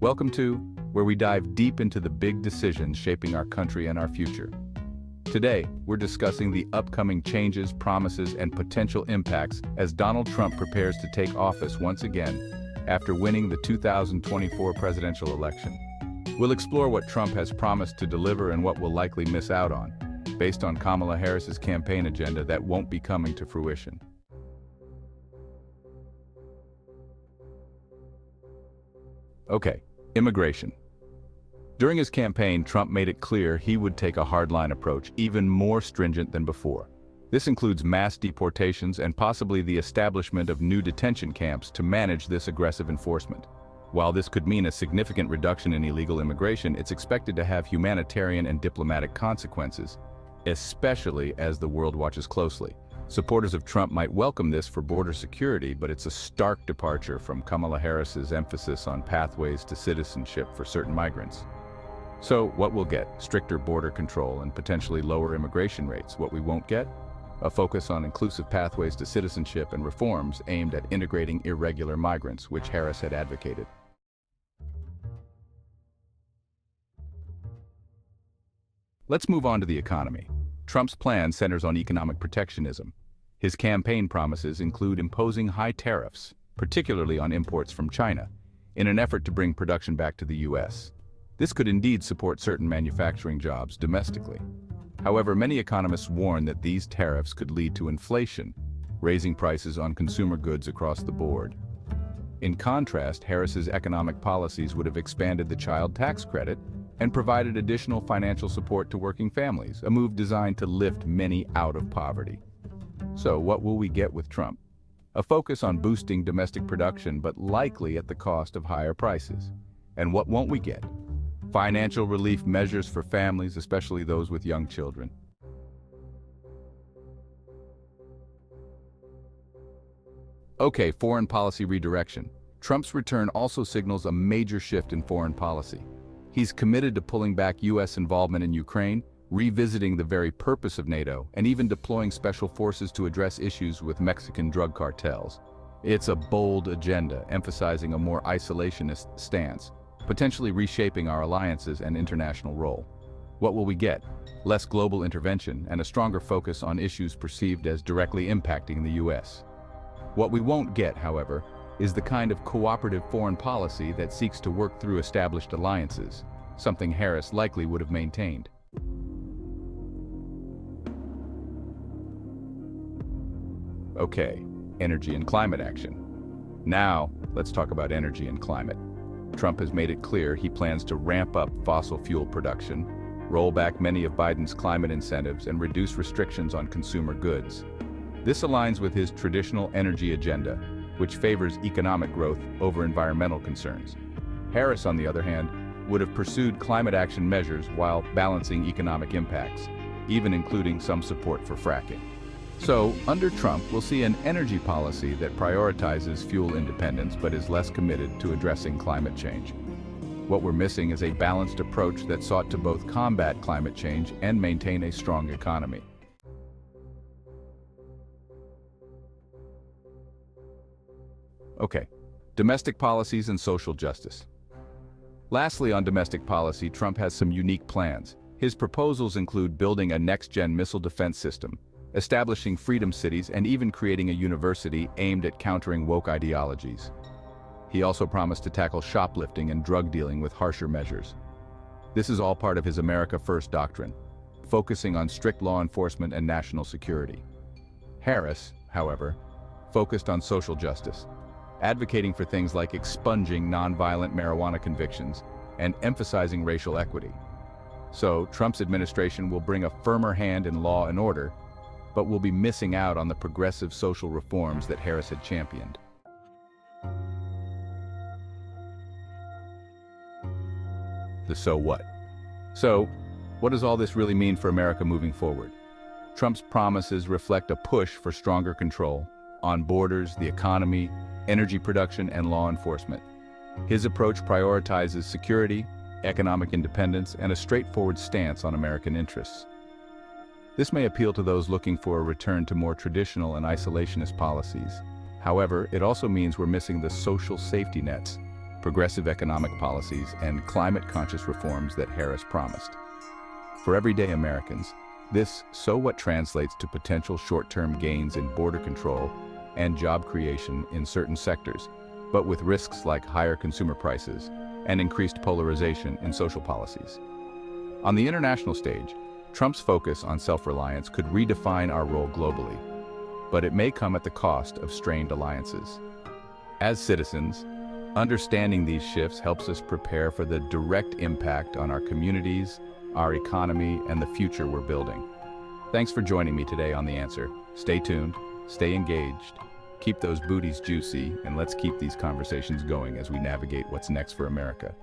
Welcome to where we dive deep into the big decisions shaping our country and our future. Today, we're discussing the upcoming changes, promises, and potential impacts as Donald Trump prepares to take office once again after winning the 2024 presidential election. We'll explore what Trump has promised to deliver and what we'll likely miss out on, based on Kamala Harris's campaign agenda that won't be coming to fruition. Okay, immigration. During his campaign, Trump made it clear he would take a hardline approach, even more stringent than before. This includes mass deportations and possibly the establishment of new detention camps to manage this aggressive enforcement. While this could mean a significant reduction in illegal immigration, it's expected to have humanitarian and diplomatic consequences, especially as the world watches closely. Supporters of Trump might welcome this for border security, but it's a stark departure from Kamala Harris's emphasis on pathways to citizenship for certain migrants. So what we'll get? Stricter border control and potentially lower immigration rates. What we won't get? A focus on inclusive pathways to citizenship and reforms aimed at integrating irregular migrants, which Harris had advocated. Let's move on to the economy. Trump's plan centers on economic protectionism. His campaign promises include imposing high tariffs, particularly on imports from China, in an effort to bring production back to the U.S. This could indeed support certain manufacturing jobs domestically. However, many economists warn that these tariffs could lead to inflation, raising prices on consumer goods across the board. In contrast, Harris's economic policies would have expanded the child tax credit and provided additional financial support to working families, a move designed to lift many out of poverty. So what will we get with Trump? A focus on boosting domestic production, but likely at the cost of higher prices. And what won't we get? Financial relief measures for families, especially those with young children. Okay, foreign policy redirection. Trump's return also signals a major shift in foreign policy. He's committed to pulling back U.S. involvement in Ukraine, revisiting the very purpose of NATO, and even deploying special forces to address issues with Mexican drug cartels. It's a bold agenda, emphasizing a more isolationist stance, potentially reshaping our alliances and international role. What will we get? Less global intervention and a stronger focus on issues perceived as directly impacting the U.S. What we won't get, however, is the kind of cooperative foreign policy that seeks to work through established alliances, something Harris likely would have maintained. Okay, energy and climate action. Now, let's talk about energy and climate. Trump has made it clear he plans to ramp up fossil fuel production, roll back many of Biden's climate incentives, and reduce restrictions on consumer goods. This aligns with his traditional energy agenda, which favors economic growth over environmental concerns. Harris, on the other hand, would have pursued climate action measures while balancing economic impacts, even including some support for fracking. So, under Trump, we'll see an energy policy that prioritizes fuel independence but is less committed to addressing climate change. What we're missing is a balanced approach that sought to both combat climate change and maintain a strong economy. Okay, domestic policies and social justice. Lastly, on domestic policy, Trump has some unique plans. His proposals include building a next-gen missile defense system, establishing freedom cities, and even creating a university aimed at countering woke ideologies. He also promised to tackle shoplifting and drug dealing with harsher measures. This is all part of his America First doctrine, focusing on strict law enforcement and national security. Harris, however, focused on social justice, advocating for things like expunging nonviolent marijuana convictions and emphasizing racial equity. So, Trump's administration will bring a firmer hand in law and order, but will be missing out on the progressive social reforms that Harris had championed. The so what? So, what does all this really mean for America moving forward? Trump's promises reflect a push for stronger control on borders, the economy, energy production, and law enforcement. His approach prioritizes security, economic independence, and a straightforward stance on American interests. This may appeal to those looking for a return to more traditional and isolationist policies. However, it also means we're missing the social safety nets, progressive economic policies, and climate-conscious reforms that Harris promised. For everyday Americans, this so what translates to potential short-term gains in border control and job creation in certain sectors, but with risks like higher consumer prices and increased polarization in social policies. On the international stage, Trump's focus on self-reliance could redefine our role globally, but it may come at the cost of strained alliances. As citizens, understanding these shifts helps us prepare for the direct impact on our communities, our economy, and the future we're building. Thanks for joining me today on The Answer. Stay tuned, stay engaged, keep those booties juicy, and let's keep these conversations going as we navigate what's next for America.